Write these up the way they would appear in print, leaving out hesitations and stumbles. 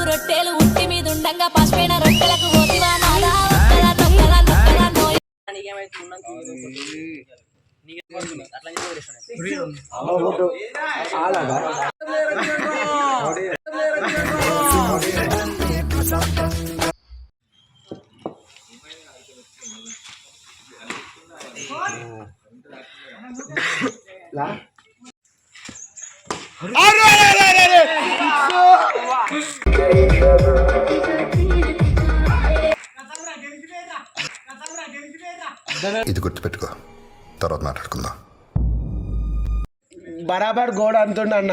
రొట్టెలు ఉట్టి మీద ఉండంగా పసిపోయిన రొట్టెలకు పోతివా నాదా ఇది గుర్తుపెట్టుకో, తర్వాత మాట్లాడుకుందాం. బరాబర్ గోడ అంతుండ అన్న.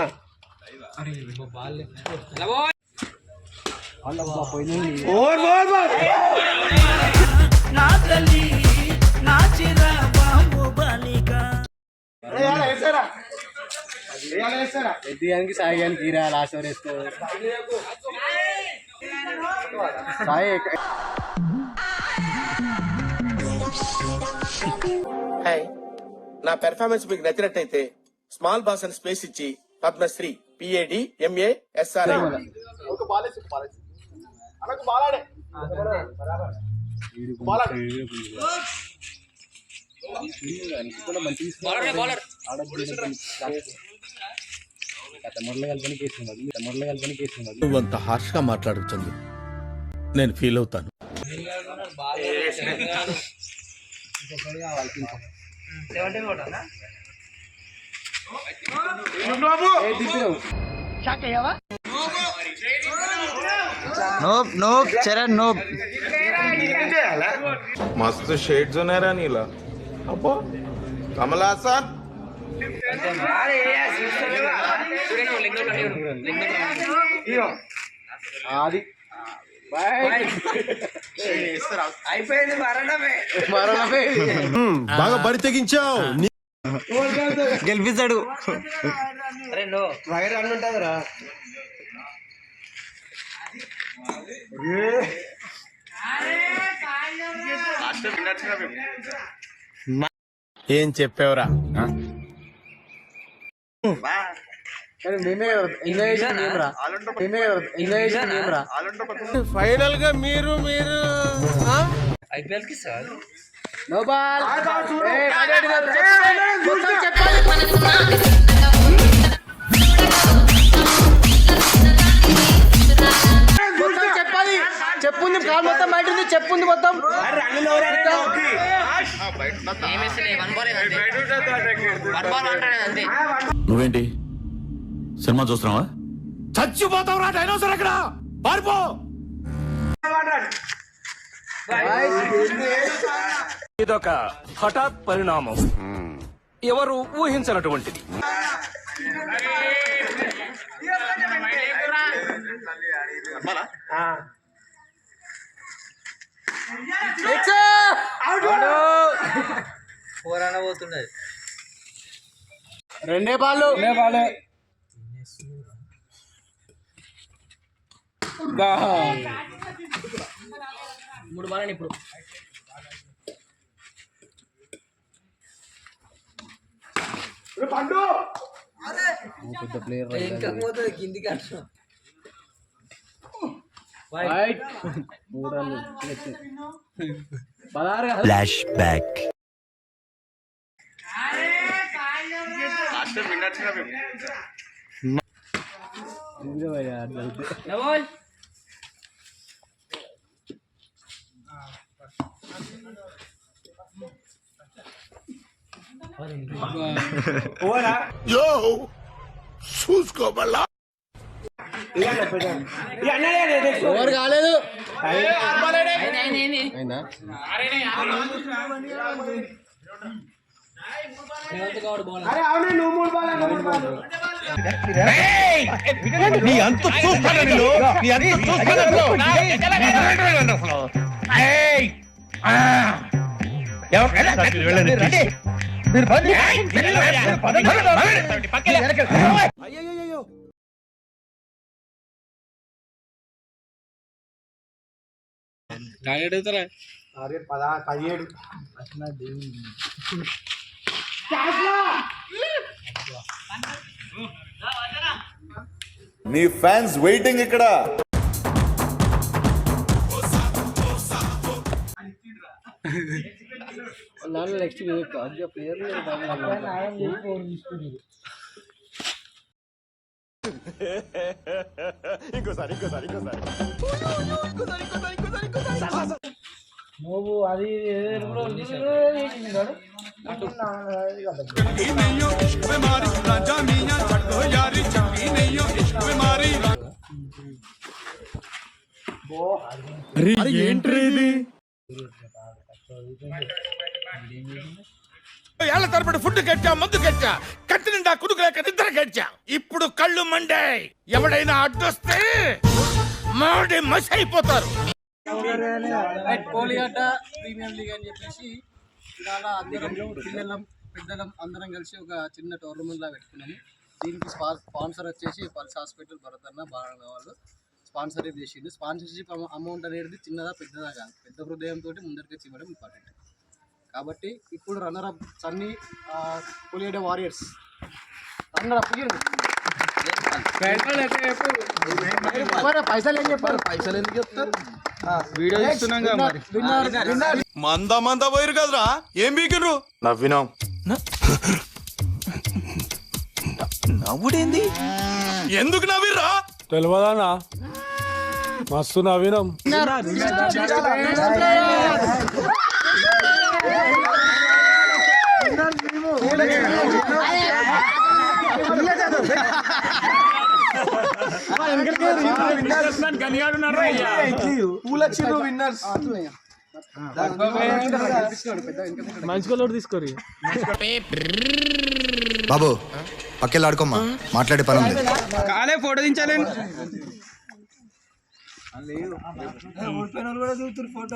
ఎత్తిగానికి సాయిగానికి తీరా లాస్ట్ ఓవర్ వేసుకో. హాయ్, నా పెర్ఫార్మెన్స్ మీకు నచ్చినట్టయితే స్మాల్ బాస్ అని స్పేస్ ఇచ్చి పద్మశ్రీ PADMASRI నువ్వంత హార్ష్ గా మాట్లాడుతుంది, నేను ఫీల్ అవుతాను. मस्त शेड्स ఉన్నాయి రా నీలా. అబ్బో కమల్ హాసన్ అయిపోయింది. బాగా బరి తెగించావు, గెలిపిస్తాడు. వైర్ అన్న ఉంటుందిరా. ఏం చెప్పావురా? ఫైనల్ గా మీరు ఐపీఎల్ కి సార్ చెప్పాలి. చెప్పుంది కాలు మొత్తం బయట ఉంది. చెప్పుంది మొత్తం. నువ్వేంటి సినిమా చూస్తున్నావా? చచ్చిపోతావురా డైనోసర్, అక్కడ పారిపో. ఇదొక హఠాత్ పరిణామం, ఎవరు ఊహించినటువంటిది. పోతున్నది. రెండే బాల్. మూడు బాలని ఇప్పుడు. పెద్ద ప్లేయర్ ఇంకా పోతుంది కిందికి అంటున్నా. Flash back. యో చూసుకో మళ్ళా. ఎవరు కాలేదు. నీ అంత చూస్తాను. అయ్యో గాడి అడుగుతారా? 17 నీ ఫ్యాన్స్ వెయిటింగ్ ఇక్కడ. నెక్స్ట్ ప్లేయర్ నువ్వు అది ఏళ్ల తరబడి ఫుడ్ కట్టా, మందు కట్టా, కట్టి నిండా కుదుకు లేక నిద్ర కట్టా. ఇప్పుడు కళ్ళు మండే. ఎవడైనా అడ్డొస్తే మాడి మసి అయిపోతారు. కోలిగడ్డ ప్రీమియం లీగ్ అని చెప్పేసి ఇవాళ అందరం పిల్లలం పెద్దలం అందరం కలిసి ఒక చిన్న టోర్నమెంట్ లా పెట్టుకున్నాము. దీనికి స్పాన్సర్ వచ్చేసి పల్స్ హాస్పిటల్ భరత్ అన్న బాగా వాళ్ళు స్పాన్సర్ చేసిండు. స్పాన్సర్షిప్ అమౌంట్ అనేది చిన్నదా పెద్దదా కాదు, పెద్ద హృదయంతో ముందరికి వచ్చి ఇవ్వడం ఇంపార్టెంట్. కాబట్టి ఇప్పుడు runner up Sunny Koligadda warriors runner up పైసలు ఏం చెప్పారు? పైసలు ఎందుకు చెప్తారు? వీడియో ఇస్తున్నాం. మంద పోయారు కదరా, ఏం బీకిర్రు? నవ్వినాం. నవ్వుడేంది? ఎందుకు నవ్విర్రా? తెలియదానా? మస్తు నవీనం. మంచి కలర్ తీసుకోరి బాబు పక్కెళ్ళి ఆడుకోమ్మా, మాట్లాడే పని ఉంది. కాలే ఫోటో దించాలి. ఫోటో